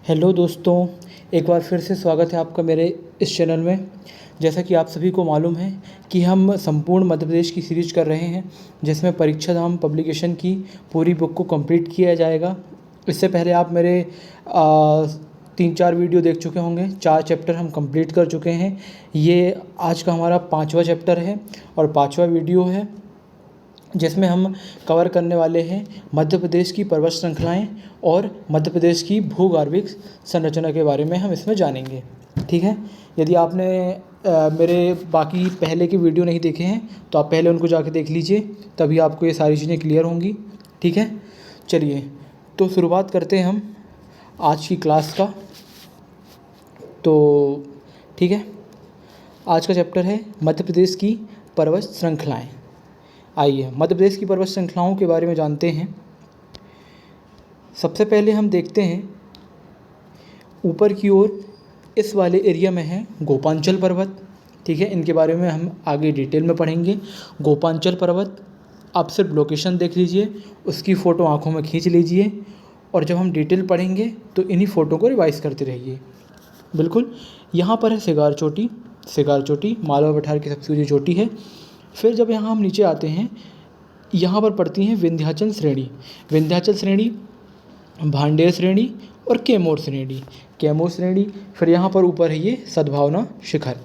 Hello दोस्तों, एक बार फिर से स्वागत है आपका मेरे इस चैनल में। जैसा कि आप सभी को मालूम है कि हम संपूर्ण मध्य प्रदेश की सीरीज़ कर रहे हैं, जिसमें परीक्षा धाम पब्लिकेशन की पूरी बुक को कंप्लीट किया जाएगा। इससे पहले आप मेरे 3-4 वीडियो देख चुके होंगे। 4 चैप्टर हम कंप्लीट कर चुके हैं। ये आज का हमारा 5वां चैप्टर है और 5वां वीडियो है, जिसमें हम कवर करने वाले हैं मध्य प्रदेश की पर्वत श्रृंखलाएँ और मध्य प्रदेश की भूगर्भिक संरचना के बारे में हम इसमें जानेंगे। ठीक है, यदि आपने मेरे बाकी पहले के वीडियो नहीं देखे हैं तो आप पहले उनको जाके देख लीजिए, तभी आपको ये सारी चीज़ें क्लियर होंगी। ठीक है, चलिए तो शुरुआत करते हैं हम आज की क्लास का। तो ठीक है, आज का चैप्टर है मध्य प्रदेश की पर्वत श्रृंखलाएँ। आइए मध्य प्रदेश की पर्वत श्रृंखलाओं के बारे में जानते हैं। सबसे पहले हम देखते हैं ऊपर की ओर इस वाले एरिया में है गोपांचल पर्वत। ठीक है, इनके बारे में हम आगे डिटेल में पढ़ेंगे। गोपांचल पर्वत, आप सिर्फ लोकेशन देख लीजिए, उसकी फ़ोटो आँखों में खींच लीजिए और जब हम डिटेल पढ़ेंगे तो इन्हीं फ़ोटो को रिवाइज़ करते रहिए। बिल्कुल, यहाँ पर है सिगार चोटी। सिगार चोटी मालवा पठार की सबसे ऊँची चोटी है। फिर जब यहाँ हम नीचे आते हैं, यहाँ पर पड़ती हैं विंध्याचल श्रेणी। विंध्याचल श्रेणी, भांडेर श्रेणी और कैमूर श्रेणी। कैमूर श्रेणी, फिर यहाँ पर ऊपर है ये सद्भावना शिखर।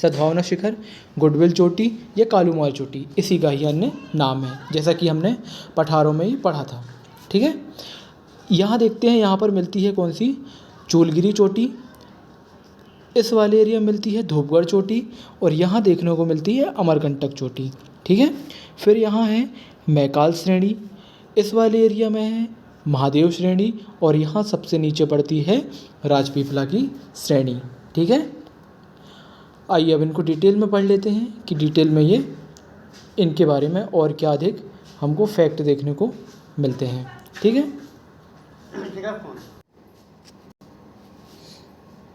सद्भावना शिखर, गुडविल चोटी या कालूमार चोटी, इसी का ही अन्य नाम है, जैसा कि हमने पठारों में ही पढ़ा था। ठीक है, यहाँ देखते हैं, यहाँ पर मिलती है कौन सी, चूलगिरी चोटी। इस वाले एरिया में मिलती है धूपगढ़ चोटी और यहाँ देखने को मिलती है अमरकंटक चोटी। ठीक है, फिर यहाँ है मैकाल श्रेणी। इस वाले एरिया में है महादेव श्रेणी और यहाँ सबसे नीचे पड़ती है राजपीपला की श्रेणी। ठीक है, आइए अब इनको डिटेल में पढ़ लेते हैं कि डिटेल में ये इनके बारे में और क्या अधिक हमको फैक्ट देखने को मिलते हैं। ठीक है,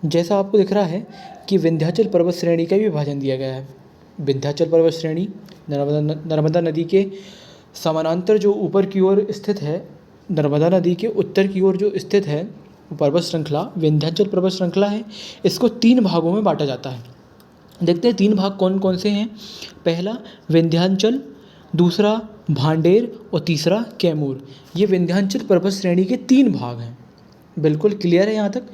जैसा आपको दिख रहा है कि विंध्याचल पर्वत श्रेणी का भी विभाजन दिया गया है। विंध्याचल पर्वत श्रेणी नर्मदा नदी के समानांतर जो ऊपर की ओर स्थित है, नर्मदा नदी के उत्तर की ओर जो स्थित है पर्वत श्रृंखला विंध्याचल पर्वत श्रृंखला है। इसको 3 भागों में बांटा जाता है। देखते हैं 3 भाग कौन कौन से हैं। पहला विंध्याचल, दूसरा भांडेर और तीसरा कैमूर। ये विंध्याचल पर्वत श्रेणी के 3 भाग हैं। बिल्कुल क्लियर है यहाँ तक।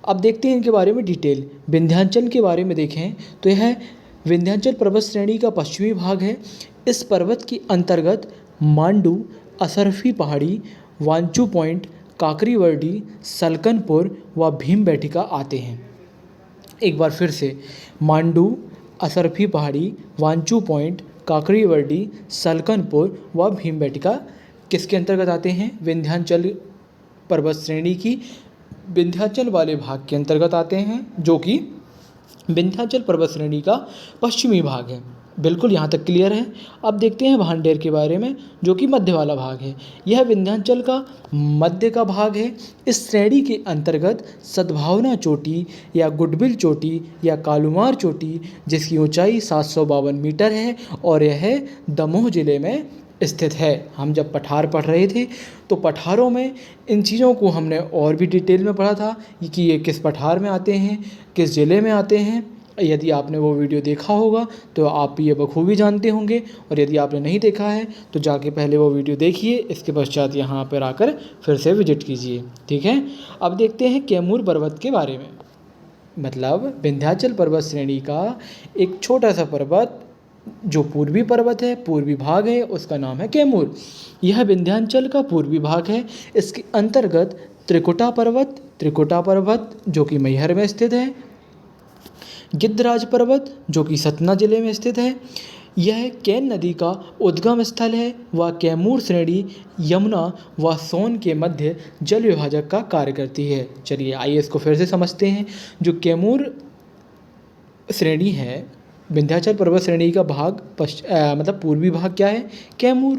अब देखते हैं इनके बारे में डिटेल। विंध्याचल के बारे में देखें तो यह विंध्याचल पर्वत श्रेणी का पश्चिमी भाग है। इस पर्वत के अंतर्गत मांडू, असरफी पहाड़ी, वांचू पॉइंट, काकरीवर्डी, सलकनपुर व भीमबेटका आते हैं। एक बार फिर से, मांडू, असरफी पहाड़ी, वांचू पॉइंट, काकरीवर्डी, सलकनपुर व भीमबेटका किसके अंतर्गत आते हैं? विंध्याचल पर्वत श्रेणी की विंध्याचल वाले भाग के अंतर्गत आते हैं, जो कि विंध्याचल पर्वत श्रेणी का पश्चिमी भाग है। बिल्कुल यहाँ तक क्लियर है। अब देखते हैं भांडेर के बारे में, जो कि मध्य वाला भाग है। यह विंध्याचल का मध्य का भाग है। इस श्रेणी के अंतर्गत सद्भावना चोटी या गुडविल चोटी या कालूमार चोटी, जिसकी ऊंचाई 752 मीटर है और यह दमोह जिले में स्थित है। हम जब पठार पढ़ रहे थे तो पठारों में इन चीज़ों को हमने और भी डिटेल में पढ़ा था कि ये किस पठार में आते हैं, किस ज़िले में आते हैं। यदि आपने वो वीडियो देखा होगा तो आप ये बखूबी जानते होंगे, और यदि आपने नहीं देखा है तो जाके पहले वो वीडियो देखिए, इसके पश्चात यहाँ पर आकर फिर से विजिट कीजिए। ठीक है, अब देखते हैं कैमूर पर्वत के बारे में। मतलब विंध्याचल पर्वत श्रेणी का एक छोटा सा पर्वत जो पूर्वी पर्वत है, पूर्वी भाग है, उसका नाम है कैमूर। यह विंध्याचल का पूर्वी भाग है। इसके अंतर्गत त्रिकुटा पर्वत जो कि मैहर में स्थित है, गिद्धराज पर्वत जो कि सतना जिले में स्थित है। यह कैन नदी का उद्गम स्थल है व कैमूर श्रेणी यमुना व सोन के मध्य जल विभाजक का कार्य करती है। चलिए आइए इसको फिर से समझते हैं। जो कैमूर श्रेणी है, विंध्याचल पर्वत श्रेणी का भाग मतलब पूर्वी भाग क्या है? कैमूर।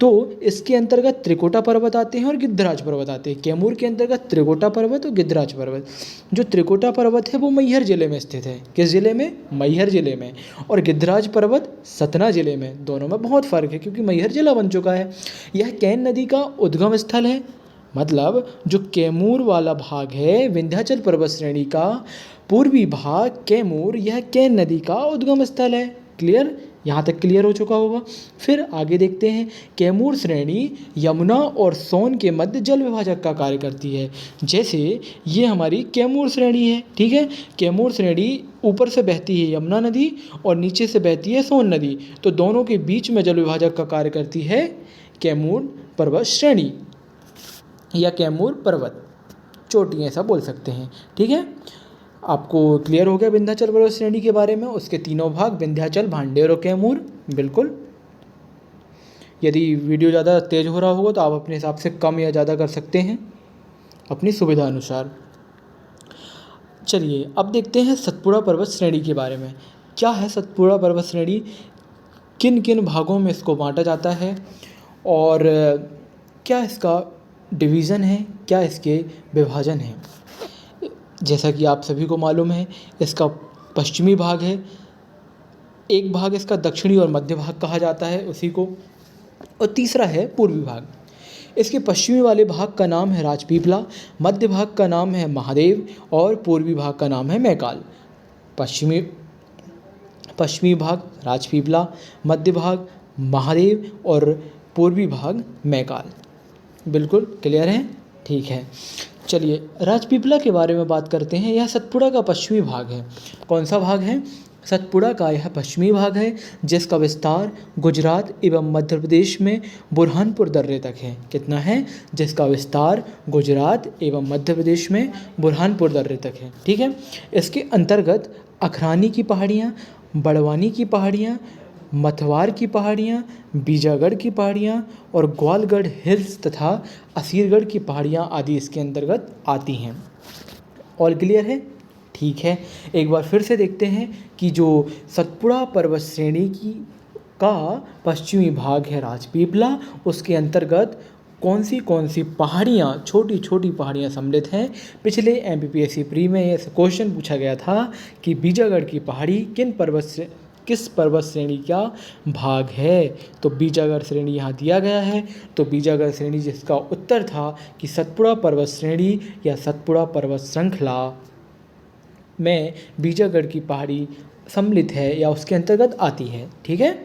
तो इसके अंतर्गत त्रिकुटा पर्वत आते हैं और गिद्धराज पर्वत आते हैं। कैमूर के अंतर्गत त्रिकुटा पर्वत और गिद्धराज पर्वत। जो त्रिकुटा पर्वत है वो मैहर जिले में स्थित है। किस जिले में? मैहर जिले में। और गिद्धराज पर्वत सतना जिले में। दोनों में बहुत फ़र्क है क्योंकि मैहर जिला बन चुका है। यह कैन नदी का उद्गम स्थल है। मतलब जो कैमूर वाला भाग है विंध्याचल पर्वत श्रेणी का पूर्वी भाग कैमूर, यह केन नदी का उद्गम स्थल है। क्लियर, यहाँ तक क्लियर हो चुका होगा। फिर आगे देखते हैं, कैमूर श्रेणी यमुना और सोन के मध्य जल विभाजक का कार्य करती है। जैसे ये हमारी कैमूर श्रेणी है, ठीक है। कैमूर श्रेणी ऊपर से बहती है यमुना नदी और नीचे से बहती है सोन नदी, तो दोनों के बीच में जल विभाजक का कार्य करती है कैमूर पर्वत श्रेणी या कैमूर पर्वत चोटी, ऐसा बोल सकते हैं, ठीक है। आपको क्लियर हो गया विंध्याचल पर्वत श्रेणी के बारे में, उसके तीनों भाग विंध्याचल, भांडेर और कैमूर। बिल्कुल, यदि वीडियो ज़्यादा तेज हो रहा होगा तो आप अपने हिसाब से कम या ज़्यादा कर सकते हैं अपनी सुविधा अनुसार। चलिए अब देखते हैं सतपुड़ा पर्वत श्रेणी के बारे में। क्या है सतपुड़ा पर्वत श्रेणी, किन किन भागों में इसको बांटा जाता है और क्या इसका डिवीज़न है, क्या इसके विभाजन हैं। जैसा कि आप सभी को मालूम है, इसका पश्चिमी भाग है, एक भाग इसका दक्षिणी और मध्य भाग कहा जाता है उसी को, और तीसरा है पूर्वी भाग। इसके पश्चिमी वाले भाग का नाम है राजपीपला, मध्य भाग का नाम है महादेव और पूर्वी भाग का नाम है मैकाल। पश्चिमी भाग राजपीपला, मध्य भाग महादेव और पूर्वी भाग मैकाल। बिल्कुल क्लियर है, ठीक है। चलिए राजपीपला के बारे में बात करते हैं। यह सतपुड़ा का पश्चिमी भाग है। कौन सा भाग है? सतपुड़ा का यह पश्चिमी भाग है, जिसका विस्तार गुजरात एवं मध्य प्रदेश में बुरहानपुर दर्रे तक है। कितना है? जिसका विस्तार गुजरात एवं मध्य प्रदेश में बुरहानपुर दर्रे तक है, ठीक है। इसके अंतर्गत अखरानी की पहाड़ियाँ, बड़वानी की पहाड़ियाँ, मथवार की पहाड़ियाँ, बीजागढ़ की पहाड़ियाँ और ग्वालगढ़ हिल्स तथा असीरगढ़ की पहाड़ियाँ आदि इसके अंतर्गत आती हैं। ऑल क्लियर है, ठीक है। एक बार फिर से देखते हैं कि जो सतपुड़ा पर्वत श्रेणी की का पश्चिमी भाग है राजपीपला, उसके अंतर्गत कौन सी पहाड़ियाँ, छोटी छोटी पहाड़ियाँ सम्मिलित हैं। पिछले MPPSC प्री में ये क्वेश्चन पूछा गया था कि बीजागढ़ की पहाड़ी किस पर्वत श्रेणी का भाग है, तो बीजागढ़ श्रेणी यहाँ दिया गया है। तो बीजागढ़ श्रेणी जिसका उत्तर था कि सतपुड़ा पर्वत श्रेणी या सतपुड़ा पर्वत श्रृंखला में बीजागढ़ की पहाड़ी सम्मिलित है या उसके अंतर्गत आती है, ठीक है।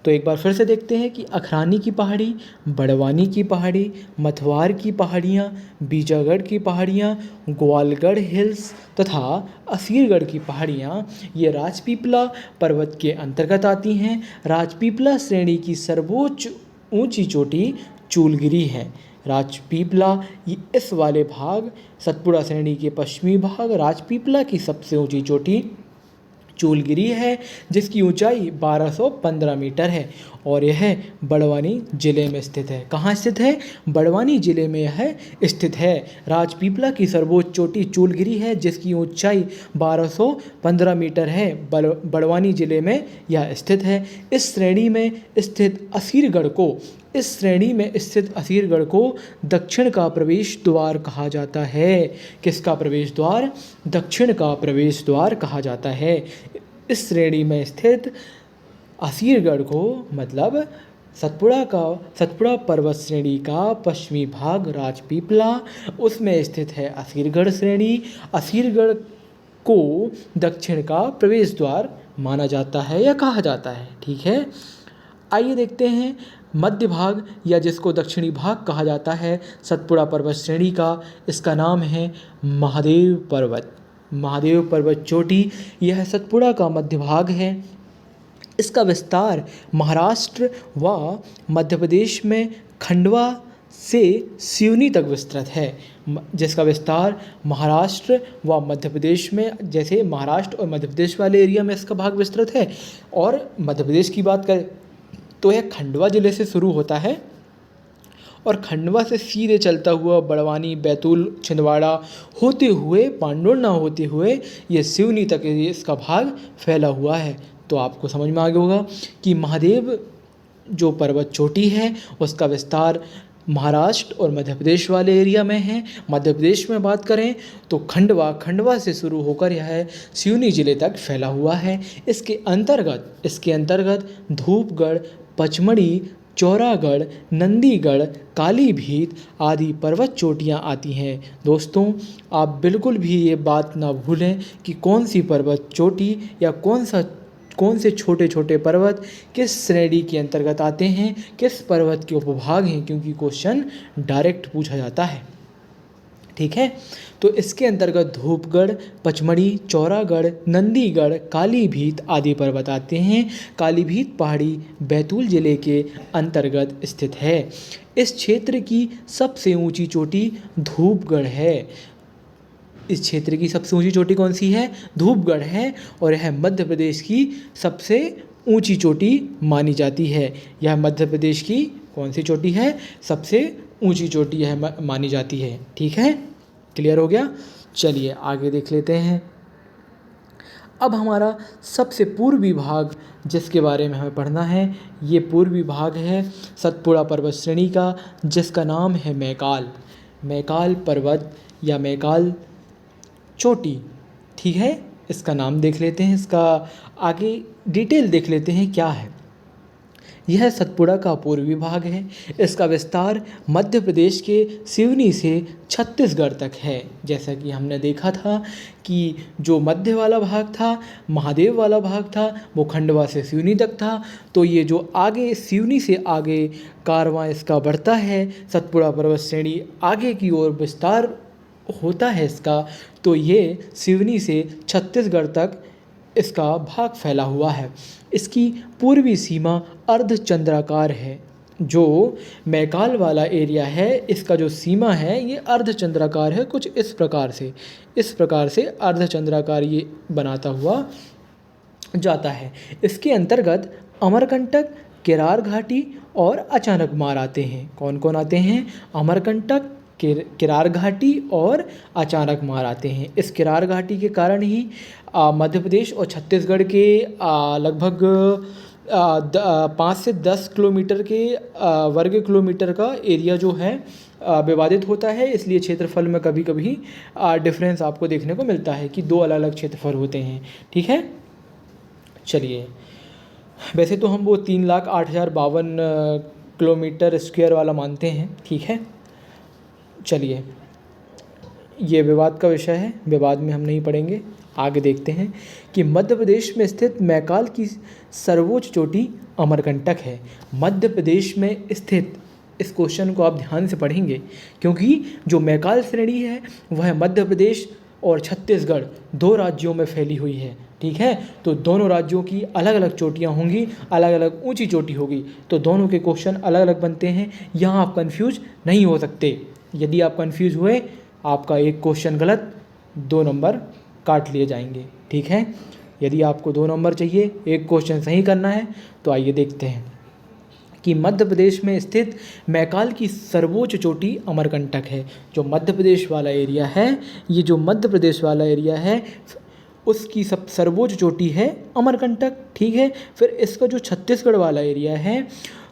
तो एक बार फिर से देखते हैं कि अखरानी की पहाड़ी, बड़वानी की पहाड़ी, मथवार की पहाड़ियाँ, बीजागढ़ की पहाड़ियाँ, ग्वालगढ़ हिल्स तथा असीरगढ़ की पहाड़ियाँ ये राजपीपला पर्वत के अंतर्गत आती हैं। राजपीपला श्रेणी की सर्वोच्च ऊंची चोटी चूलगिरी है। राजपीपला इस वाले भाग, सतपुड़ा श्रेणी के पश्चिमी भाग राजपीपला की सबसे ऊंची चोटी चूलगिरी है, जिसकी ऊंचाई 1215 मीटर है और यह बड़वानी जिले में स्थित है। कहाँ स्थित है? बड़वानी जिले में यह स्थित है। राजपीपला की सर्वोच्च चोटी चूलगिरी है, जिसकी ऊंचाई 1215 मीटर है। बड़वानी जिले में यह स्थित है। इस श्रेणी में स्थित असीरगढ़ को दक्षिण का प्रवेश द्वार कहा जाता है। किसका प्रवेश द्वार? दक्षिण का प्रवेश द्वार कहा जाता है। इस श्रेणी में स्थित असीरगढ़ को, मतलब सतपुड़ा पर्वत श्रेणी का पश्चिमी भाग राजपीपला, उसमें स्थित है असीरगढ़ श्रेणी। असीरगढ़ को दक्षिण का प्रवेश द्वार माना जाता है या कहा जाता है, ठीक है। आइए देखते हैं मध्य भाग या जिसको दक्षिणी भाग कहा जाता है सतपुड़ा पर्वत श्रेणी का। इसका नाम है महादेव पर्वत। महादेव पर्वत चोटी यह सतपुड़ा का मध्य भाग है। इसका विस्तार महाराष्ट्र व मध्य प्रदेश में खंडवा से सिवनी तक विस्तृत है। जिसका विस्तार महाराष्ट्र व मध्य प्रदेश में, जैसे महाराष्ट्र और मध्य प्रदेश वाले एरिया में इसका भाग विस्तृत है, और मध्य प्रदेश की बात करें तो यह खंडवा ज़िले से शुरू होता है और खंडवा से सीधे चलता हुआ बड़वानी, बैतूल, छिंदवाड़ा होते हुए, पांडुर्ना होते हुए ये सिवनी तक इसका भाग फैला हुआ है। तो आपको समझ में आ गया होगा कि महादेव जो पर्वत चोटी है उसका विस्तार महाराष्ट्र और मध्य प्रदेश वाले एरिया में है। मध्य प्रदेश में बात करें तो खंडवा से शुरू होकर यह सिवनी जिले तक फैला हुआ है। इसके अंतर्गत धूपगढ़, पचमढ़ी, चौरागढ़, नंदीगढ़, कालीभीत आदि पर्वत चोटियाँ आती हैं। दोस्तों, आप बिल्कुल भी ये बात ना भूलें कि कौन सी पर्वत चोटी या कौन से छोटे छोटे पर्वत किस श्रेणी के अंतर्गत आते हैं, किस पर्वत के उपभाग हैं, क्योंकि क्वेश्चन डायरेक्ट पूछा जाता है। ठीक है, तो इसके अंतर्गत धूपगढ़, पचमढ़ी, चौरागढ़, नंदीगढ़, कालीभीत आदि पर्वत आते हैं। कालीभीत पहाड़ी बैतूल जिले के अंतर्गत स्थित है। इस क्षेत्र की सबसे ऊंची चोटी धूपगढ़ है। इस क्षेत्र की सबसे ऊंची चोटी कौन सी है? धूपगढ़ है, और यह मध्य प्रदेश की सबसे ऊंची चोटी मानी जाती है। यह मध्य प्रदेश की कौन सी चोटी है? सबसे ऊंची चोटी यह मानी जाती है। ठीक है, क्लियर हो गया? चलिए आगे देख लेते हैं। अब हमारा सबसे पूर्वी भाग जिसके बारे में हमें पढ़ना है, ये पूर्वी भाग है सतपुड़ा पर्वत श्रेणी का, जिसका नाम है मैकाल। मैकाल पर्वत या मैकाल चोटी, ठीक है, इसका नाम देख लेते हैं, इसका आगे डिटेल देख लेते हैं क्या है। यह सतपुड़ा का पूर्वी भाग है। इसका विस्तार मध्य प्रदेश के सिवनी से छत्तीसगढ़ तक है। जैसा कि हमने देखा था कि जो मध्य वाला भाग था, महादेव वाला भाग था, वो खंडवा से सिवनी तक था। तो ये जो आगे सिवनी से आगे कारवां इसका बढ़ता है, सतपुड़ा पर्वत श्रेणी आगे की ओर विस्तार होता है इसका, तो ये सिवनी से छत्तीसगढ़ तक इसका भाग फैला हुआ है। इसकी पूर्वी सीमा अर्धचंद्राकार है। जो मैकाल वाला एरिया है, इसका जो सीमा है ये अर्धचंद्राकार है, कुछ इस प्रकार से अर्धचंद्राकार ये बनाता हुआ जाता है। इसके अंतर्गत अमरकंटक, केरार घाटी और अचानक मार आते हैं। कौन कौन आते हैं? अमरकंटक, केरार घाटी और अचानक मार आते हैं। इस केरार घाटी के कारण ही मध्य प्रदेश और छत्तीसगढ़ के लगभग 5 से 10 किलोमीटर के वर्ग किलोमीटर का एरिया जो है विवादित होता है। इसलिए क्षेत्रफल में कभी कभी डिफरेंस आपको देखने को मिलता है कि दो अलग अलग क्षेत्रफल होते हैं। ठीक है, चलिए, वैसे तो हम वो 3,08,052 किलोमीटर स्क्वायर वाला मानते हैं। ठीक है, चलिए, ये विवाद का विषय है, विवाद में हम नहीं पढ़ेंगे। आगे देखते हैं कि मध्य प्रदेश में स्थित मैकाल की सर्वोच्च चोटी अमरकंटक है। मध्य प्रदेश में स्थित, इस क्वेश्चन को आप ध्यान से पढ़ेंगे, क्योंकि जो मैकाल श्रेणी है वह मध्य प्रदेश और छत्तीसगढ़ दो राज्यों में फैली हुई है। ठीक है, तो दोनों राज्यों की अलग अलग चोटियाँ होंगी, अलग अलग ऊंची चोटी होगी, तो दोनों के क्वेश्चन अलग अलग बनते हैं। यहाँ आप कंफ्यूज नहीं हो सकते। यदि आप कंफ्यूज हुए, आपका एक क्वेश्चन गलत, 2 नंबर काट लिए जाएंगे। ठीक है, यदि आपको 2 नंबर चाहिए, एक क्वेश्चन सही करना है, तो आइए देखते हैं कि मध्य प्रदेश में स्थित मैकाल की सर्वोच्च चोटी अमरकंटक है। जो मध्य प्रदेश वाला एरिया है, ये जो मध्य प्रदेश वाला एरिया है उसकी सर्वोच्च चोटी है अमरकंटक। ठीक है, फिर इसका जो छत्तीसगढ़ वाला एरिया है,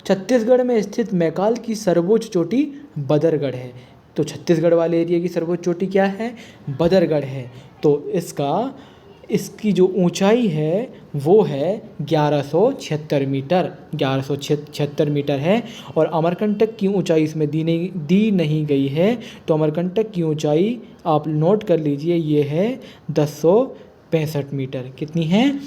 छत्तीसगढ़ में स्थित मैकाल की सर्वोच्च चोटी बदरगढ़ है। तो छत्तीसगढ़ वाले एरिया की सर्वोच्च चोटी क्या है? बदरगढ़ है। तो इसकी जो ऊंचाई है वो है 1176 मीटर, 1176 मीटर है। और अमरकंटक की ऊंचाई इसमें दी नहीं गई है, तो अमरकंटक की ऊंचाई आप नोट कर लीजिए, ये है 1065 मीटर। कितनी है?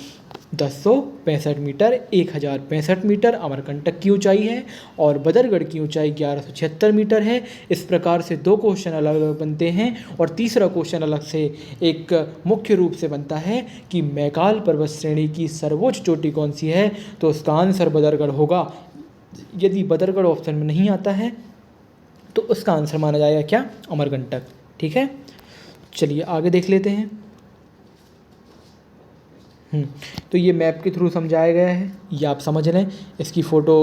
1065 मीटर, 1065 मीटर अमरकंटक की ऊंचाई है, और बदरगढ़ की ऊंचाई 1176 मीटर है। इस प्रकार से 2 क्वेश्चन अलग अलग बनते हैं। और तीसरा क्वेश्चन अलग से एक मुख्य रूप से बनता है कि मैकाल पर्वत श्रेणी की सर्वोच्च चोटी कौन सी है, तो उसका आंसर बदरगढ़ होगा। यदि बदरगढ़ ऑप्शन में नहीं आता है तो उसका आंसर माना जाएगा क्या? अमरकंटक। ठीक है, चलिए आगे देख लेते हैं। तो ये मैप के थ्रू समझाया गया है, ये आप समझ लें, इसकी फ़ोटो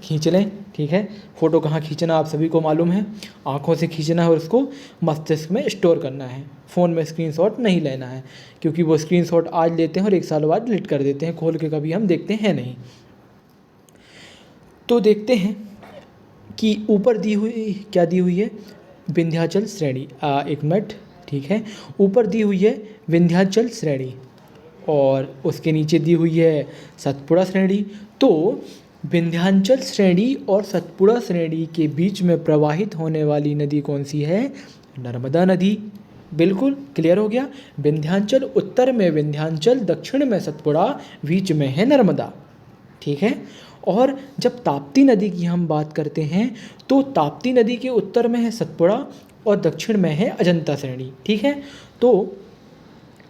खींच लें। ठीक है, फ़ोटो कहाँ खींचना आप सभी को मालूम है, आँखों से खींचना है और उसको मस्तिष्क में स्टोर करना है। फ़ोन में स्क्रीनशॉट नहीं लेना है, क्योंकि वो स्क्रीनशॉट आज लेते हैं और 1 साल बाद डिलीट कर देते हैं, खोल के कभी हम देखते हैं नहीं। तो देखते हैं कि ऊपर दी हुई क्या दी हुई है, विंध्याचल श्रेणी। 1 मिनट, ठीक है, ऊपर दी हुई है विंध्याचल श्रेणी और उसके नीचे दी हुई है सतपुड़ा श्रेणी। तो विंध्याचल श्रेणी और सतपुड़ा श्रेणी के बीच में प्रवाहित होने वाली नदी कौन सी है? नर्मदा नदी। बिल्कुल क्लियर हो गया। विंध्याचल उत्तर में विंध्याचल, दक्षिण में सतपुड़ा, बीच में है नर्मदा। ठीक है। और जब ताप्ती नदी की हम बात करते हैं तो ताप्ती नदी के उत्तर में है सतपुड़ा और दक्षिण में है अजंता श्रेणी। ठीक है। तो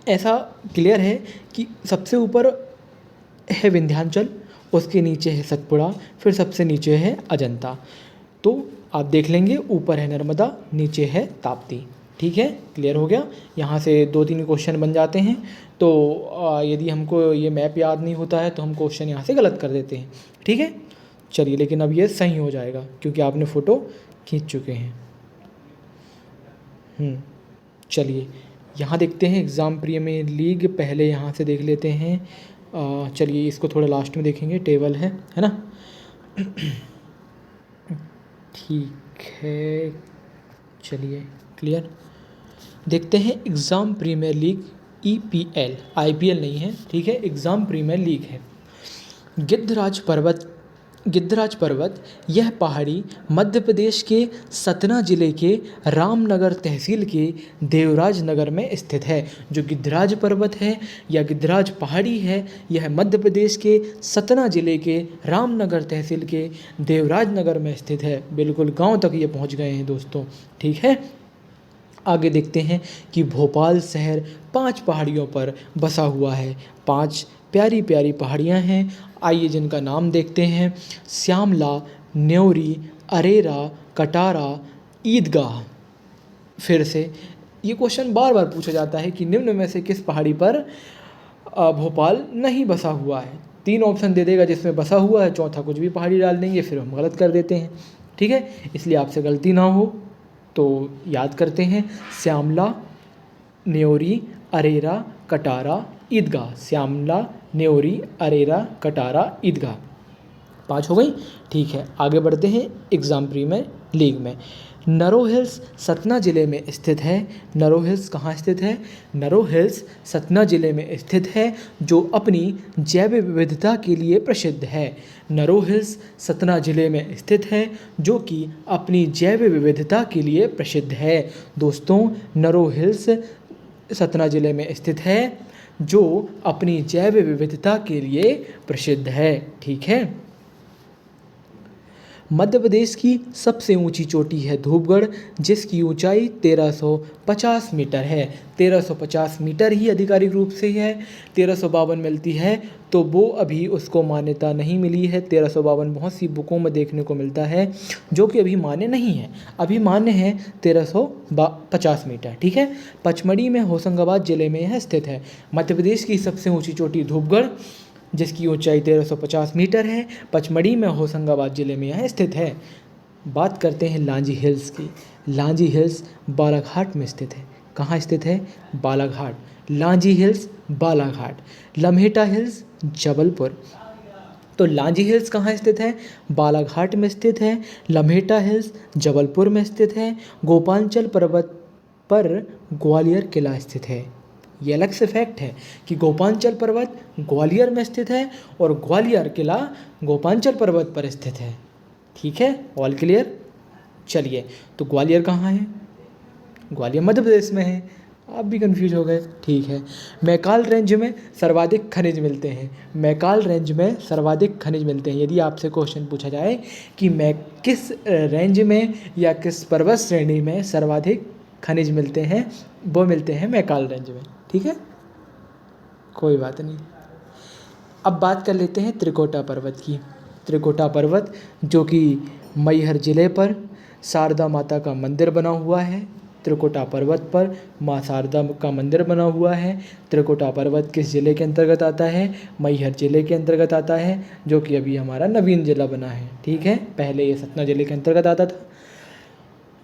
ऐसा क्लियर है कि सबसे ऊपर है विंध्याचल, उसके नीचे है सतपुड़ा, फिर सबसे नीचे है अजंता। तो आप देख लेंगे, ऊपर है नर्मदा, नीचे है ताप्ती। ठीक है, क्लियर हो गया। यहाँ से 2-3 क्वेश्चन बन जाते हैं। तो यदि हमको ये मैप याद नहीं होता है तो हम क्वेश्चन यहाँ से गलत कर देते हैं। ठीक है, चलिए, लेकिन अब ये सही हो जाएगा क्योंकि आपने फ़ोटो खींच चुके हैं। चलिए, यहाँ देखते हैं एग्ज़ाम प्रीमियर लीग, पहले यहाँ से देख लेते हैं। चलिए, इसको थोड़ा लास्ट में देखेंगे, टेबल है ना। ठीक है, चलिए क्लियर। देखते हैं exam premier league, EPL, IPL नहीं है। ठीक है, एग्ज़ाम प्रीमियर लीग है। गिद्धराज पर्वत यह पहाड़ी मध्य प्रदेश के सतना जिले के रामनगर तहसील के देवराज नगर में स्थित है। जो गिद्धराज पर्वत है या गिद्धराज पहाड़ी है, यह मध्य प्रदेश के सतना जिले के रामनगर तहसील के देवराज नगर में स्थित है। बिल्कुल गांव तक ये पहुंच गए हैं दोस्तों। ठीक है, आगे देखते हैं कि भोपाल शहर 5 पहाड़ियों पर बसा हुआ है। 5 प्यारी प्यारी पहाड़ियाँ हैं। आइए जिनका नाम देखते हैं। श्यामला, न्योरी, अरेरा, कटारा, ईदगाह। फिर से ये क्वेश्चन बार बार पूछा जाता है कि निम्न में से किस पहाड़ी पर भोपाल नहीं बसा हुआ है। 3 ऑप्शन दे देगा जिसमें बसा हुआ है, चौथा कुछ भी पहाड़ी डाल देंगे, फिर हम गलत कर देते हैं। ठीक है, इसलिए आपसे गलती ना हो तो याद करते हैं। श्यामला, न्योरी, अरेरा, कटारा, ईदगाह। श्यामला, न्योरी, अरेरा, कटारा, ईदगाह। 5 हो गई। ठीक है, आगे बढ़ते हैं एग्ज़ाम प्रीमियर लीग में। नरो हिल्स सतना जिले में स्थित है। नरो हिल्स कहाँ स्थित है? नरो हिल्स सतना जिले में स्थित है, जो अपनी जैव विविधता के लिए प्रसिद्ध है। नरो हिल्स सतना जिले में स्थित है, जो कि अपनी जैव विविधता के लिए प्रसिद्ध है। दोस्तों, नरो हिल्स सतना जिले में स्थित है, जो अपनी जैव विविधता के लिए प्रसिद्ध है। ठीक है। मध्य प्रदेश की सबसे ऊंची चोटी है धूपगढ़, जिसकी ऊंचाई 1350 मीटर है। 1350 मीटर ही आधिकारिक रूप से है। 1352 मिलती है तो वो अभी उसको मान्यता नहीं मिली है। 1352 बहुत सी बुकों में देखने को मिलता है, जो कि अभी मान्य नहीं है। अभी मान्य है 1350 मीटर। ठीक है। पचमढ़ी में होशंगाबाद जिले में यह स्थित है। मध्य प्रदेश की सबसे ऊँची चोटी धूपगढ़, जिसकी ऊंचाई 1350 मीटर है, पचमढ़ी में होशंगाबाद जिले में यह स्थित है। बात करते हैं लांजी हिल्स की। लांजी हिल्स बालाघाट में स्थित है। कहाँ स्थित है? बालाघाट। लांजी हिल्स बालाघाट। लम्हेटा हिल्स जबलपुर। तो लांजी हिल्स कहाँ स्थित है? बालाघाट में स्थित है। लम्हेटा हिल्स जबलपुर में स्थित है। गोपांचल पर्वत पर ग्वालियर किला स्थित है। ये अलग से फैक्ट है कि गोपांचल पर्वत ग्वालियर में स्थित है और ग्वालियर किला गोपांचल पर्वत पर स्थित है। ठीक है, ऑल क्लियर। चलिए, तो ग्वालियर कहाँ है? ग्वालियर मध्य प्रदेश में है। आप भी कंफ्यूज हो गए। ठीक है। मैकाल रेंज में सर्वाधिक खनिज मिलते हैं। मैकाल रेंज में सर्वाधिक खनिज मिलते हैं। यदि आपसे क्वेश्चन पूछा जाए कि मैं किस रेंज में या किस पर्वत श्रेणी में सर्वाधिक खनिज मिलते हैं, वो मिलते हैं मैकाल रेंज में। ठीक है, कोई बात नहीं। अब बात कर लेते हैं त्रिकोटा पर्वत की। त्रिकोटा पर्वत जो कि मैहर जिले पर शारदा माता का मंदिर बना हुआ है। त्रिकोटा पर्वत पर माँ शारदा का मंदिर बना हुआ है। त्रिकोटा पर्वत किस जिले के अंतर्गत आता है? मैहर जिले के अंतर्गत आता है, जो कि अभी हमारा नवीन जिला बना है। ठीक है, पहले ये सतना जिले के अंतर्गत आता था।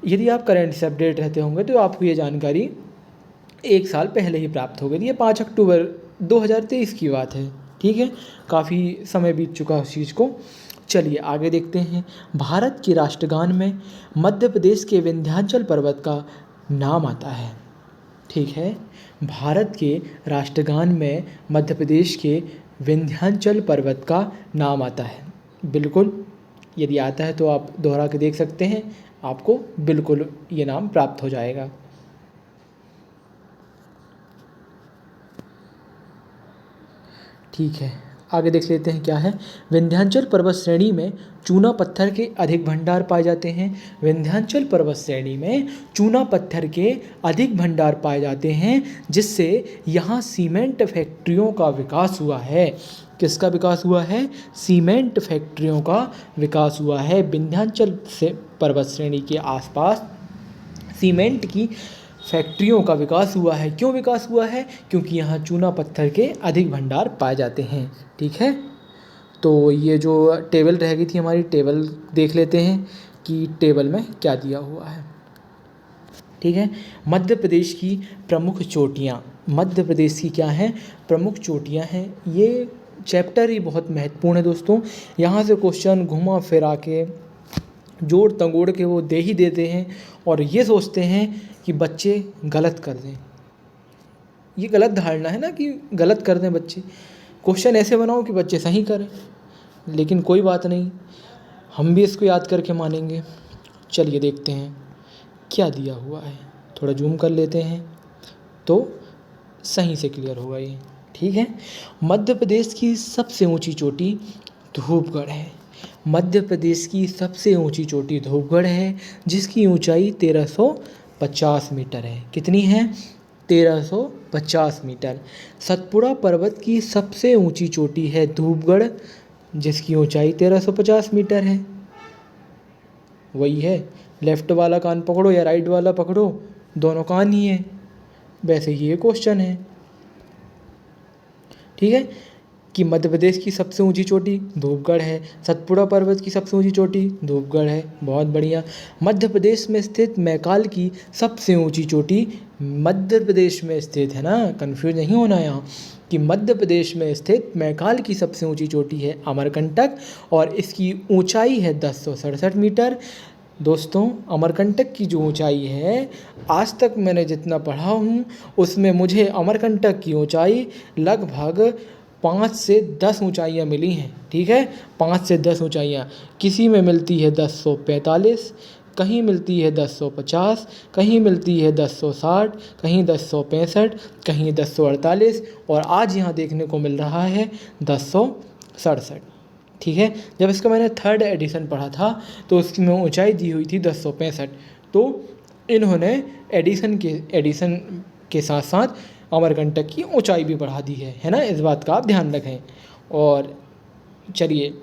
यदि आप करंट से अपडेट रहते होंगे तो आपको ये जानकारी 1 साल पहले ही प्राप्त हो गई थी। ये 5 अक्टूबर 2023 की बात है। ठीक है, काफ़ी समय बीत चुका है उस चीज़ को। चलिए आगे देखते हैं। भारत के राष्ट्रगान में मध्य प्रदेश के विंध्याचल पर्वत का नाम आता है। ठीक है, भारत के राष्ट्रगान में मध्य प्रदेश के विंध्याचल पर्वत का नाम आता है। बिल्कुल, यदि आता है तो आप दोहरा के देख सकते हैं, आपको बिल्कुल ये नाम प्राप्त हो जाएगा। ठीक है, आगे देख लेते हैं क्या है। विंध्याचल पर्वत श्रेणी में चूना पत्थर के अधिक भंडार पाए जाते हैं। विंध्याचल पर्वत श्रेणी में चूना पत्थर के अधिक भंडार पाए जाते हैं, जिससे यहाँ सीमेंट फैक्ट्रियों का विकास हुआ है। किसका विकास हुआ है? सीमेंट फैक्ट्रियों का विकास हुआ है। विंध्याचल से पर्वत श्रेणी के आसपास सीमेंट की फैक्ट्रियों का विकास हुआ है। क्यों विकास हुआ है? क्योंकि यहाँ चूना पत्थर के अधिक भंडार पाए जाते हैं। ठीक है, तो ये जो टेबल रह गई थी हमारी, टेबल देख लेते हैं कि टेबल में क्या दिया हुआ है। ठीक है, मध्य प्रदेश की प्रमुख चोटियाँ। मध्य प्रदेश की क्या हैं? प्रमुख चोटियाँ हैं। ये चैप्टर ही बहुत महत्वपूर्ण है दोस्तों। यहाँ से क्वेश्चन घुमा फिरा के, जोड़ तंगोड़ के वो दे ही देते हैं और ये सोचते हैं कि बच्चे गलत कर दें। ये गलत धारणा है ना कि गलत कर दें बच्चे। क्वेश्चन ऐसे बनाओ कि बच्चे सही करें, लेकिन कोई बात नहीं, हम भी इसको याद करके मानेंगे। चलिए देखते हैं क्या दिया हुआ है, थोड़ा जूम कर लेते हैं तो सही से क्लियर होगा ये। ठीक है, मध्य प्रदेश की सबसे ऊंची चोटी धूपगढ़ है। मध्य प्रदेश की सबसे ऊंची चोटी धूपगढ़ है, जिसकी ऊंचाई 1350 मीटर है। कितनी है? 1350 मीटर। सतपुड़ा पर्वत की सबसे ऊंची चोटी है धूपगढ़, जिसकी ऊंचाई 1350 मीटर है। वही है, लेफ्ट वाला कान पकड़ो या राइट वाला पकड़ो, दोनों कान ही है। वैसे ये क्वेश्चन है। ठीक है, कि मध्य प्रदेश की सबसे ऊंची चोटी धूपगढ़ है, सतपुड़ा पर्वत की सबसे ऊंची चोटी धूपगढ़ है। बहुत बढ़िया। मध्य प्रदेश में स्थित मैकाल की सबसे ऊंची चोटी मध्य प्रदेश में स्थित है ना, कंफ्यूज नहीं होना यहाँ, कि मध्य प्रदेश में स्थित मैकाल की सबसे ऊंची चोटी है अमरकंटक और इसकी ऊंचाई है 1067 मीटर। दोस्तों, अमरकंटक की जो ऊंचाई है, आज तक मैंने जितना पढ़ा हूँ उसमें मुझे अमरकंटक की ऊंचाई लगभग 5 से 10 ऊंचाइयाँ मिली हैं। ठीक है, 5 से 10 ऊंचाइयाँ। किसी में मिलती है 1045, कहीं मिलती है 1050, कहीं मिलती है 1060, कहीं 1065, कहीं 1048 और आज यहाँ देखने को मिल रहा है 1067। ठीक है, जब इसका मैंने 3rd एडिशन पढ़ा था तो उसकी में ऊंचाई दी हुई थी 1065। तो इन्होंने एडिशन के साथ साथ अमरकंटक की ऊंचाई भी बढ़ा दी है ना, इस बात का आप ध्यान रखें। और चलिए,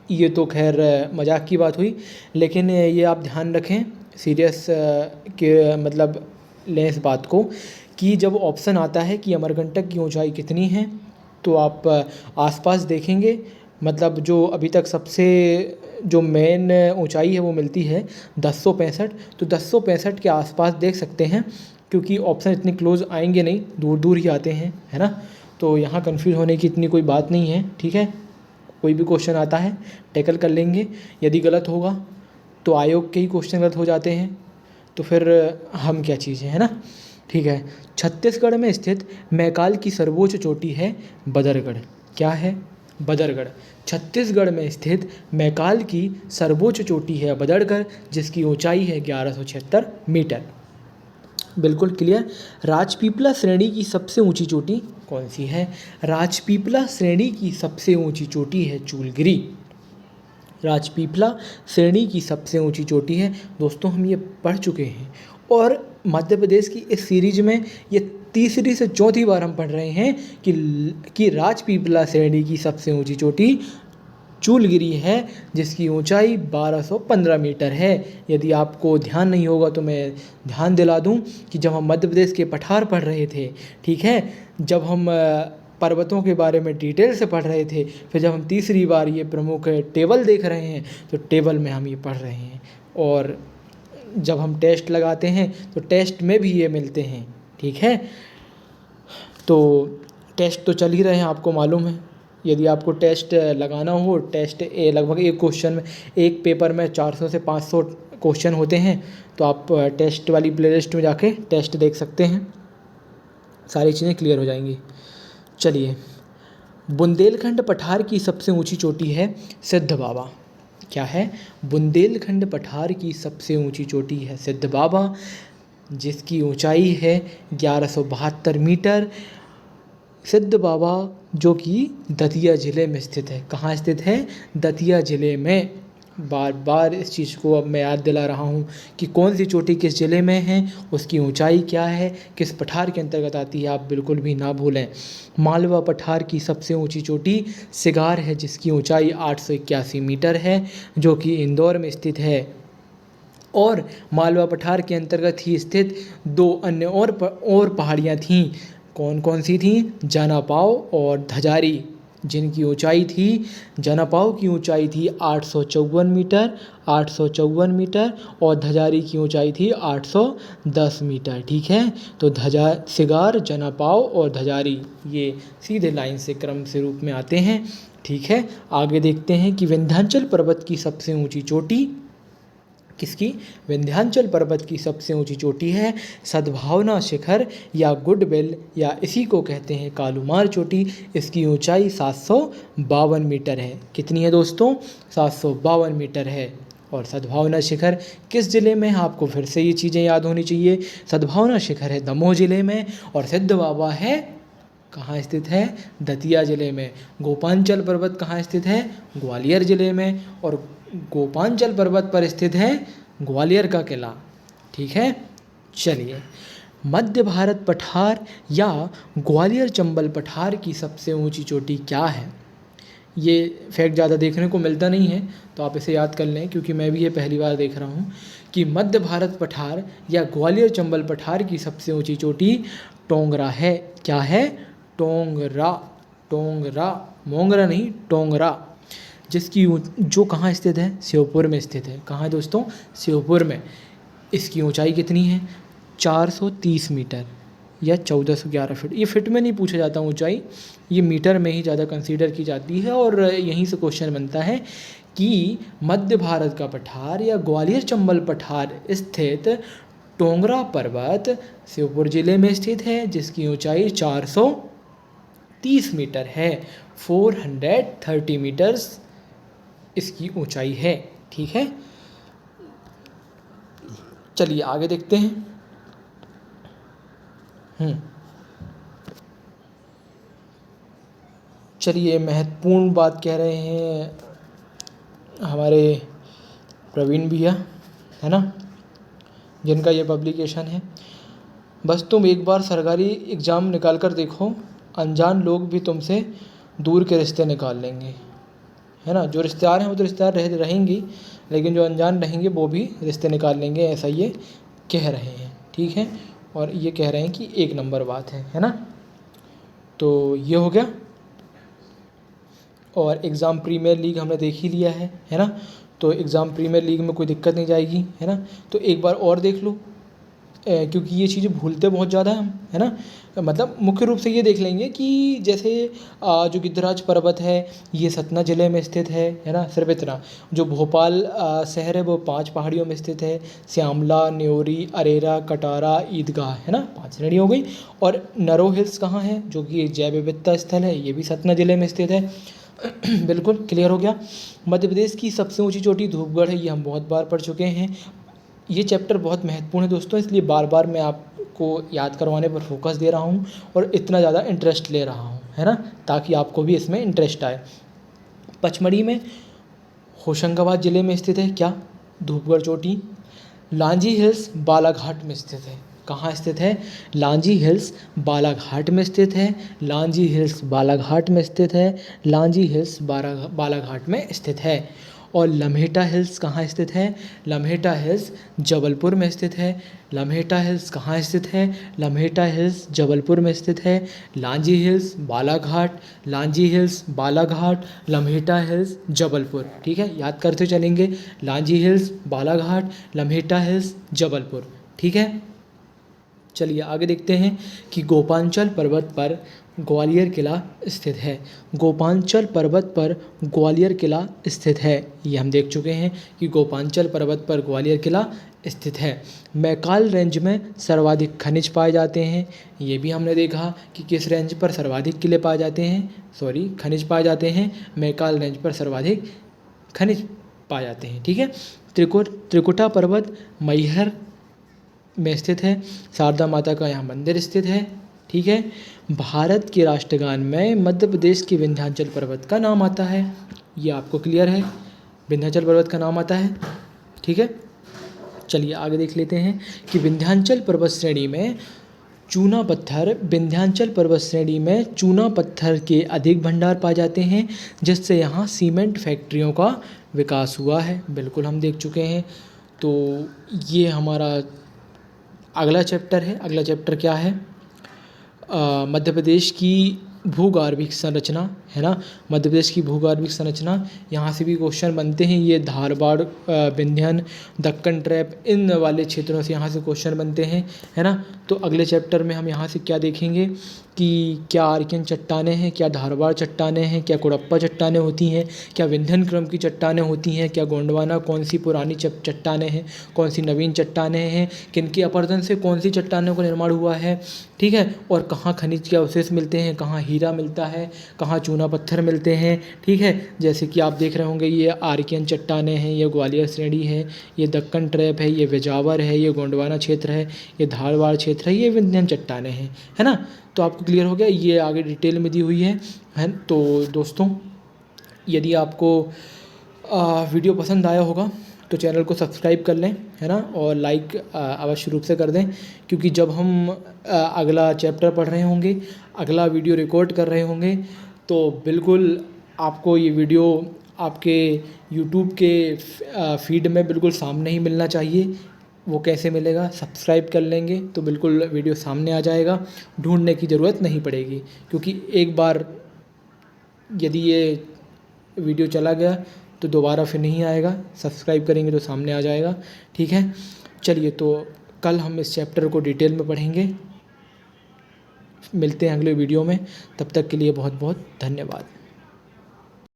ये तो खैर मजाक की बात हुई, लेकिन ये आप ध्यान रखें, सीरियस के मतलब लें इस बात को, कि जब ऑप्शन आता है कि अमरकंटक की ऊंचाई कितनी है तो आप आसपास देखेंगे, मतलब जो अभी तक सबसे जो मेन ऊंचाई है वो मिलती है 1065, तो 1065 के आसपास देख सकते हैं, क्योंकि ऑप्शन इतने क्लोज आएंगे नहीं, दूर दूर ही आते हैं, है ना। तो यहाँ कंफ्यूज होने की इतनी कोई बात नहीं है। ठीक है, कोई भी क्वेश्चन आता है टैकल कर लेंगे। यदि गलत होगा तो आयोग के ही क्वेश्चन गलत हो जाते हैं, तो फिर हम क्या चीज़ें, है ना। ठीक है, छत्तीसगढ़ में स्थित मैकाल की सर्वोच्च चोटी है बदरगढ़। क्या है? बदरगढ़। छत्तीसगढ़ में स्थित मैकाल की सर्वोच्च चोटी है बदरगढ़, जिसकी ऊंचाई है 1176 मीटर। बिल्कुल क्लियर। राजपीपला श्रेणी की सबसे ऊंची चोटी कौन सी है? राजपीपला श्रेणी की सबसे ऊंची चोटी है चूलगिरी। राजपीपला श्रेणी की सबसे ऊंची चोटी है। दोस्तों, हम ये पढ़ चुके हैं और मध्य प्रदेश की इस सीरीज में ये तीसरी से चौथी बार हम पढ़ रहे हैं कि राजपीपला श्रेणी की सबसे ऊंची चोटी चूलगिरी है, जिसकी ऊंचाई 1215 मीटर है। यदि आपको ध्यान नहीं होगा तो मैं ध्यान दिला दूं कि जब हम मध्य प्रदेश के पठार पढ़ रहे थे, ठीक है, जब हम पर्वतों के बारे में डिटेल से पढ़ रहे थे, फिर जब हम तीसरी बार ये प्रमुख टेबल देख रहे हैं तो टेबल में हम ये पढ़ रहे हैं, और जब हम टेस्ट लगाते हैं तो टेस्ट में भी ये मिलते हैं। ठीक है, तो टेस्ट तो चल ही रहे हैं, आपको मालूम है। यदि आपको टेस्ट लगाना हो, टेस्ट लगभग एक क्वेश्चन में, एक पेपर में 400 से 500 क्वेश्चन होते हैं, तो आप टेस्ट वाली प्लेलिस्ट में जाके टेस्ट देख सकते हैं, सारी चीज़ें क्लियर हो जाएंगी। चलिए, बुंदेलखंड पठार की सबसे ऊंची चोटी है सिद्ध बाबा। क्या है? बुंदेलखंड पठार की सबसे ऊंची चोटी है सिद्ध बाबा, जिसकी ऊंचाई है 1172 मीटर। सिद्ध बाबा जो कि दतिया ज़िले में स्थित है। कहाँ स्थित है? दतिया ज़िले में। बार बार इस चीज़ को अब मैं याद दिला रहा हूँ कि कौन सी चोटी किस ज़िले में है, उसकी ऊंचाई क्या है, किस पठार के अंतर्गत आती है, आप बिल्कुल भी ना भूलें। मालवा पठार की सबसे ऊंची चोटी सिगार है, जिसकी ऊंचाई 881 मीटर है, जो कि इंदौर में स्थित है। और मालवा पठार के अंतर्गत ही स्थित दो अन्य और पहाड़ियाँ थीं। कौन कौन सी थीं? जनापाव और धजारी, जिनकी ऊंचाई थी, जनापाव की ऊंचाई थी 854 मीटर, 854 मीटर, और धजारी की ऊंचाई थी 810 मीटर। ठीक है, तो सिगार, जनापाव और धजारी ये सीधे लाइन से क्रम से रूप में आते हैं। ठीक है, आगे देखते हैं कि विंध्याचल पर्वत की सबसे ऊंची चोटी किसकी? विंध्याचल पर्वत की सबसे ऊंची चोटी है सद्भावना शिखर या गुडविल, या इसी को कहते हैं कालूमार चोटी। इसकी ऊंचाई 752 मीटर है। कितनी है दोस्तों? 752 मीटर है। और सद्भावना शिखर किस ज़िले में है? आपको फिर से ये चीज़ें याद होनी चाहिए। सद्भावना शिखर है दमोह ज़िले में, और सिद्ध बाबा है कहाँ स्थित है? दतिया ज़िले में। गोपांचल पर्वत कहाँ स्थित है? ग्वालियर ज़िले में, और गोपांचल पर्वत पर स्थित है ग्वालियर का किला। ठीक है, चलिए, मध्य भारत पठार या ग्वालियर चंबल पठार की सबसे ऊंची चोटी क्या है? ये फैक्ट ज़्यादा देखने को मिलता नहीं है, तो आप इसे याद कर लें, क्योंकि मैं भी ये पहली बार देख रहा हूँ कि मध्य भारत पठार या ग्वालियर चंबल पठार की सबसे ऊंची चोटी टोंगरा है। क्या है? टोंगरा। टोंगरा, मोंगरा नहीं, टोंगरा, जिसकी जो कहाँ स्थित है? श्योपुर में स्थित है। कहाँ है दोस्तों? श्योपुर में। इसकी ऊंचाई कितनी है? 430 मीटर या 1411 फीट। ये फिट में नहीं पूछा जाता ऊंचाई, ये मीटर में ही ज़्यादा कंसीडर की जाती है। और यहीं से क्वेश्चन बनता है कि मध्य भारत का पठार या ग्वालियर चंबल पठार स्थित टोंगरा पर्वत श्योपुर ज़िले में स्थित है, जिसकी ऊंचाई 430 मीटर है। 430 मीटर्स इसकी ऊंचाई है। ठीक है, चलिए आगे देखते हैं। चलिए, महत्वपूर्ण बात कह रहे हैं हमारे प्रवीण भैया, है ना, जिनका ये पब्लिकेशन है। बस तुम एक बार सरकारी एग्ज़ाम निकाल कर देखो, अनजान लोग भी तुमसे दूर के रिश्ते निकाल लेंगे, है ना। जो रिश्तेदार हैं वो तो रिश्तेदार रहेंगी, लेकिन जो अनजान रहेंगे वो भी रिश्ते निकाल लेंगे, ऐसा ये कह रहे हैं। ठीक है, और ये कह रहे हैं कि एक नंबर बात है ना। तो ये हो गया, और एग्ज़ाम प्रीमियर लीग हमने देख ही लिया है ना। तो एग्ज़ाम प्रीमियर लीग में कोई दिक्कत नहीं जाएगी, है ना। तो एक बार और देख लो, क्योंकि ये चीज़ें भूलते बहुत ज़्यादा हम, है ना। मतलब मुख्य रूप से ये देख लेंगे कि जैसे जो गिद्धराज पर्वत है ये सतना ज़िले में स्थित है ना, सिर्फ इतना। जो भोपाल शहर है वो 5 पहाड़ियों में स्थित है, श्यामला, न्योरी, अरेरा, कटारा, ईदगाह, है ना, 5 श्रेणी हो गई। और नरो हिल्स कहाँ है, जो कि एक जैव विविधता स्थल है, ये भी सतना ज़िले में स्थित है। बिल्कुल क्लियर हो गया। मध्य प्रदेश की सबसे ऊंची चोटी धूपगढ़ है, ये हम बहुत बार पढ़ चुके हैं। ये चैप्टर बहुत महत्वपूर्ण है दोस्तों, इसलिए बार बार मैं आपको याद करवाने पर फोकस दे रहा हूँ और इतना ज़्यादा इंटरेस्ट ले रहा हूँ, है ना, ताकि आपको भी इसमें इंटरेस्ट आए। पचमढ़ी में होशंगाबाद ज़िले में स्थित है क्या? धूपगढ़ चोटी। लांजी हिल्स बालाघाट में स्थित है। कहाँ स्थित है? लांजी हिल्स बालाघाट में स्थित है। लांजी हिल्स बालाघाट में स्थित है। लांजी हिल्स बालाघाट में स्थित है। और लम्हेटा हिल्स कहाँ स्थित है? लम्हेटा हिल्स जबलपुर में स्थित है। लम्हेटा हिल्स कहाँ स्थित है? लम्हेटा हिल्स जबलपुर में स्थित है। Lanji hills Balaghat, Lanji hills Balaghat, Lamheta hills Jabalpur. ठीक है, याद करते चलेंगे, लांजी हिल्स बालाघाट, लम्हेटा हिल्स जबलपुर। ठीक है, चलिए आगे देखते हैं कि गोपांचल पर्वत पर ग्वालियर किला स्थित है। गोपांचल पर्वत पर ग्वालियर किला स्थित है, ये हम देख चुके हैं कि गोपांचल पर्वत पर ग्वालियर किला स्थित है। मैकाल रेंज में सर्वाधिक खनिज पाए जाते हैं, ये भी हमने देखा कि किस रेंज पर सर्वाधिक किले पाए जाते हैं, खनिज पाए जाते हैं। मैकाल रेंज पर सर्वाधिक खनिज पाए जाते हैं। ठीक है। त्रिकुटा पर्वत मैहर में स्थित है। शारदा माता का यहाँ मंदिर स्थित है। ठीक है। भारत के राष्ट्रगान में मध्य प्रदेश के विंध्याचल पर्वत का नाम आता है, ये आपको क्लियर है, विंध्याचल पर्वत का नाम आता है। ठीक है। चलिए आगे देख लेते हैं कि विंध्याचल पर्वत श्रेणी में चूना पत्थर के अधिक भंडार पाए जाते हैं, जिससे यहाँ सीमेंट फैक्ट्रियों का विकास हुआ है। बिल्कुल हम देख चुके हैं। तो ये हमारा अगला चैप्टर है। अगला चैप्टर क्या है? मध्य प्रदेश की भूगर्भिक संरचना, है ना। मध्य प्रदेश की भूगर्भिक संरचना, यहाँ से भी क्वेश्चन बनते हैं। ये धारवाड़, विंध्यन, दक्कन ट्रैप, इन वाले क्षेत्रों से यहाँ से क्वेश्चन बनते हैं, है ना। तो अगले चैप्टर में हम यहाँ से क्या देखेंगे कि क्या आर्कियन चट्टानें हैं, क्या धारवाड़ चट्टानें हैं, क्या कुड़प्पा चट्टानें होती हैं, क्या विंध्यन क्रम की चट्टानें होती हैं, क्या गोंडवाना, कौन सी पुरानी चट्टानें हैं, कौन सी नवीन चट्टानें हैं, किनके अपरदन से कौन सी चट्टानों का निर्माण हुआ है। ठीक है। और कहाँ खनिज के अवशेष मिलते हैं, कहाँ हीरा मिलता है, कहाँ चूना पत्थर मिलते हैं। ठीक है। जैसे कि आप देख रहे होंगे, ये आर्कियन चट्टानें हैं, ये ग्वालियर श्रेणी है, ये दक्कन ट्रैप है, ये बिजावर है, ये गोंडवाना क्षेत्र है, ये धारवाड़ क्षेत्र है, ये विंध्यन चट्टानें हैं, है ना। तो आपको क्लियर हो गया, ये आगे डिटेल में दी हुई है। तो दोस्तों, यदि आपको वीडियो पसंद आया होगा तो चैनल को सब्सक्राइब कर लें, है ना, और लाइक अवश्य रूप से कर दें, क्योंकि जब हम अगला चैप्टर पढ़ रहे होंगे, अगला वीडियो रिकॉर्ड कर रहे होंगे, तो बिल्कुल आपको ये वीडियो आपके यूट्यूब के फीड में बिल्कुल सामने ही मिलना चाहिए। वो कैसे मिलेगा? सब्सक्राइब कर लेंगे तो बिल्कुल वीडियो सामने आ जाएगा, ढूंढने की ज़रूरत नहीं पड़ेगी, क्योंकि एक बार यदि ये वीडियो चला गया तो दोबारा फिर नहीं आएगा। सब्सक्राइब करेंगे तो सामने आ जाएगा। ठीक है। चलिए, तो कल हम इस चैप्टर को डिटेल में पढ़ेंगे। मिलते हैं अगले वीडियो में, तब तक के लिए बहुत बहुत धन्यवाद।